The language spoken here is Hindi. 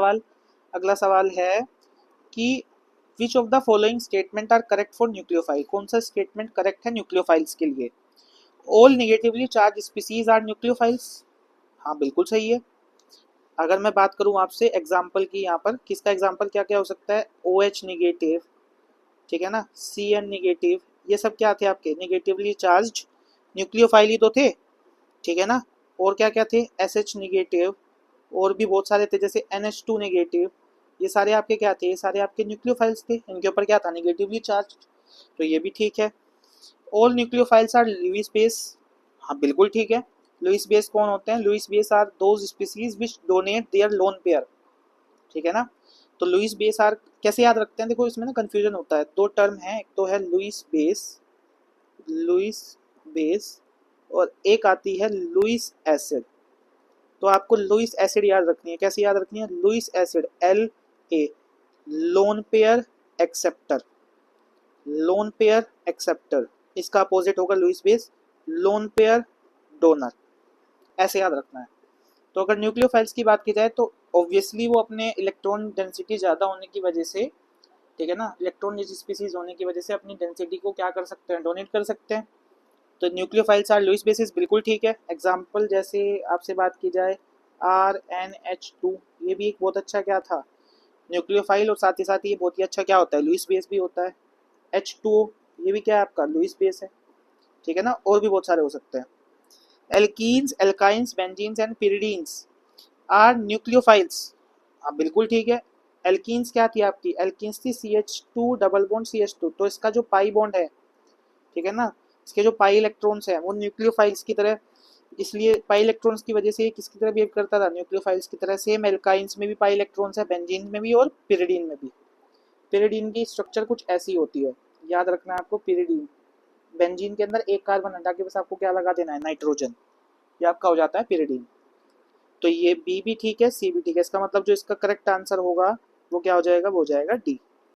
सवाल अगला सवाल है कि which of the following statement are correct for nucleophile. कौन सा स्टेटमेंट करेक्ट है न्यूक्लियोफाइल्स के लिए। All negatively charge species are nucleophiles. हाँ बिल्कुल सही है। अगर मैं बात करूं आपसे एग्जाम्पल की, यहाँ पर किसका एग्जाम्पल क्या क्या हो सकता है। OH निगेटिव, ठीक है ना, CN निगेटिव, ये सब क्या थे आपके निगेटिवली चार्ज न्यूक्लियोफाइल ही तो थे, ठीक है ना। और क्या क्या थे, SH निगेटिव, और भी बहुत सारे थे जैसे NH2 नेगेटिव। ये सारे आपके क्या थे, ये सारे आपके न्यूक्लियोफाइल्स थे, इनके ऊपर क्या था निगेटिवली चार्ज। तो ये भी ठीक है। All nucleophiles are Lewis base. हाँ बिल्कुल ठीक है। लुईस बेस कौन होते हैं, Lewis base are those species which donate their lone pair, ठीक है ना। तो लुईस बेस आर कैसे याद रखते हैं, देखो इसमें ना कंफ्यूजन होता है। दो टर्म है, एक तो है लुईस बेस, लुईस बेस, और एक आती है लुईस एसिड। तो आपको लुईस एसिड याद रखनी है। कैसे याद रखनी है, Lewis acid LA, lone pair acceptor, lone pair acceptor. इसका अपोजिट होगा Lewis base, lone pair donor. ऐसे याद रखना है। तो अगर न्यूक्लियोफाइल्स की बात की जाए तो ऑब्वियसली वो अपने इलेक्ट्रॉन डेंसिटी ज़्यादा होने की वजह से, ठीक है ना, इलेक्ट्रॉन रिच स्पीसीज होने की वजह से अपनी डेंसिटी को क्या कर सकते हैं, डोनेट कर सकते हैं। तो न्यूक्लियोफाइल्स आर लुईस बेसिस, बिल्कुल ठीक है। एग्जाम्पल जैसे आपसे बात की जाए RNH2, ये भी एक बहुत अच्छा क्या था न्यूक्लियोफाइल, और साथ ही साथ ये बहुत ही अच्छा क्या होता है, लुईस बेस भी होता है। H2O, ये भी क्या है आपका लुईस बेस है, ठीक है ना। और भी बहुत सारे हो सकते हैं। Alkenes, alkynes, benzenes and pyridines are nucleophiles. हाँ बिल्कुल ठीक है। एल्कीन्स क्या थी आपकी, एल्कीन्स थी CH2 डबल बॉन्ड CH2, तो इसका जो पाई बॉन्ड है, ठीक है ना, इसके जो पाई इलेक्ट्रॉन्स हैं वो न्यूक्लियोफाइल्स की तरह, इसलिए पाई इलेक्ट्रॉन्स की वजह से ये किसकी तरह बिहेव करता था, न्यूक्लियोफाइल्स की तरह। सेम एल्काइंस में भी पाई इलेक्ट्रॉन्स है, बेंजीन में भी और पिरिडीन में भी। पिरिडीन की स्ट्रक्चर कुछ ऐसी होती है, याद रखना है आपको। पिरिडीन, बेंजीन के अंदर एक कार्बन हटा के बस आपको क्या लगा देना है, नाइट्रोजन, ये आपका हो जाता है पिरिडीन। तो ये बी भी ठीक है, सी भी ठीक है। इसका मतलब जो इसका करेक्ट आंसर होगा वो क्या हो जाएगा, वो हो जाएगा डी।